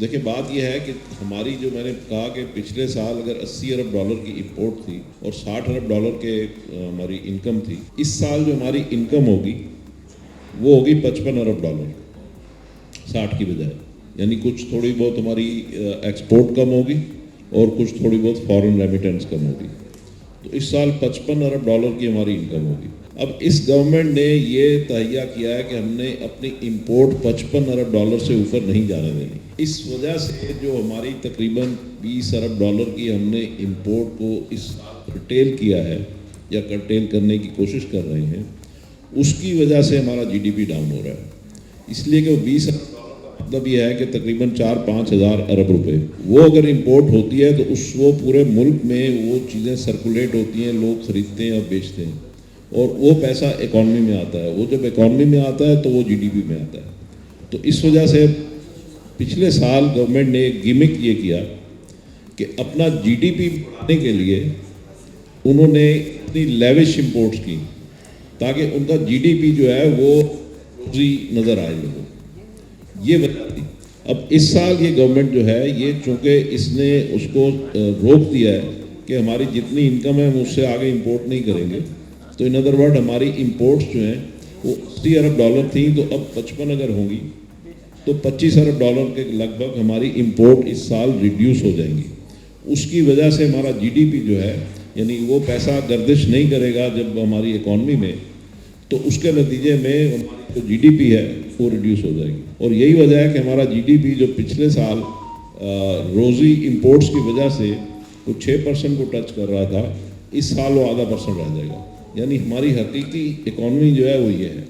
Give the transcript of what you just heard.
دیکھیں بات یہ ہے کہ ہماری جو میں نے کہا کہ پچھلے سال اگر 80 ارب ڈالر کی امپورٹ تھی اور 60 ارب ڈالر کے ہماری انکم تھی، اس سال جو ہماری انکم ہوگی وہ ہوگی 55 ارب ڈالر 60 کی بجائے، یعنی کچھ تھوڑی بہت ہماری ایکسپورٹ کم ہوگی اور کچھ تھوڑی بہت فارن ریمیٹنس کم ہوگی، تو اس سال 55 ارب ڈالر کی ہماری انکم ہوگی۔ اب اس گورنمنٹ نے یہ تہیہ کیا ہے کہ ہم نے اپنی امپورٹ 55 ارب ڈالر سے اوپر نہیں جانے دینی۔ اس وجہ سے جو ہماری تقریباً 20 ارب ڈالر کی ہم نے امپورٹ کو اس سال کرٹیل کیا ہے یا کرٹیل کرنے کی کوشش کر رہے ہیں، اس کی وجہ سے ہمارا جی ڈی پی ڈاؤن ہو رہا ہے، اس لیے کہ وہ 20 ارب مطلب یہ ہے کہ تقریباً 4-5 ہزار ارب روپے وہ اگر امپورٹ ہوتی ہے تو وہ پورے ملک میں وہ چیزیں سرکولیٹ ہوتی ہیں، لوگ خریدتے ہیں اور بیچتے ہیں، اور وہ پیسہ اکانومی میں آتا ہے، وہ جب اکانومی میں آتا ہے تو وہ جی ڈی پی میں آتا ہے۔ تو اس وجہ سے پچھلے سال گورنمنٹ نے ایک گیمک یہ کیا کہ اپنا جی ڈی پی بڑھانے کے لیے انہوں نے اتنی لیوش امپورٹس کی تاکہ ان کا جی ڈی پی جو ہے وہ روزی نظر آئے لوگوں، یہ وجہ تھی۔ اب اس سال یہ گورنمنٹ جو ہے یہ چونکہ اس نے اس کو روک دیا ہے کہ ہماری جتنی انکم ہے ہم اس سے آگے امپورٹ نہیں کریں گے، تو ان ادر ورڈ ہماری امپورٹس جو ہیں وہ 80 ارب ڈالر تھیں تو اب 55 اگر ہوں گی تو 25 ارب ڈالر کے لگ بھگ ہماری امپورٹ اس سال ریڈیوس ہو جائیں گی۔ اس کی وجہ سے ہمارا جی ڈی پی جو ہے یعنی وہ پیسہ گردش نہیں کرے گا جب ہماری اکانومی میں، تو اس کے نتیجے میں ہماری جو جی ڈی پی ہے وہ ریڈیوس ہو جائے گی، اور یہی وجہ ہے کہ ہمارا جی ڈی پی جو پچھلے سال روزی امپورٹس کی وجہ سے وہ 6% کو ٹچ کر رہا تھا، اس سال وہ ½ % رہ جائے گا، یعنی ہماری حقیقی اکانومی جو ہے وہ یہ ہے۔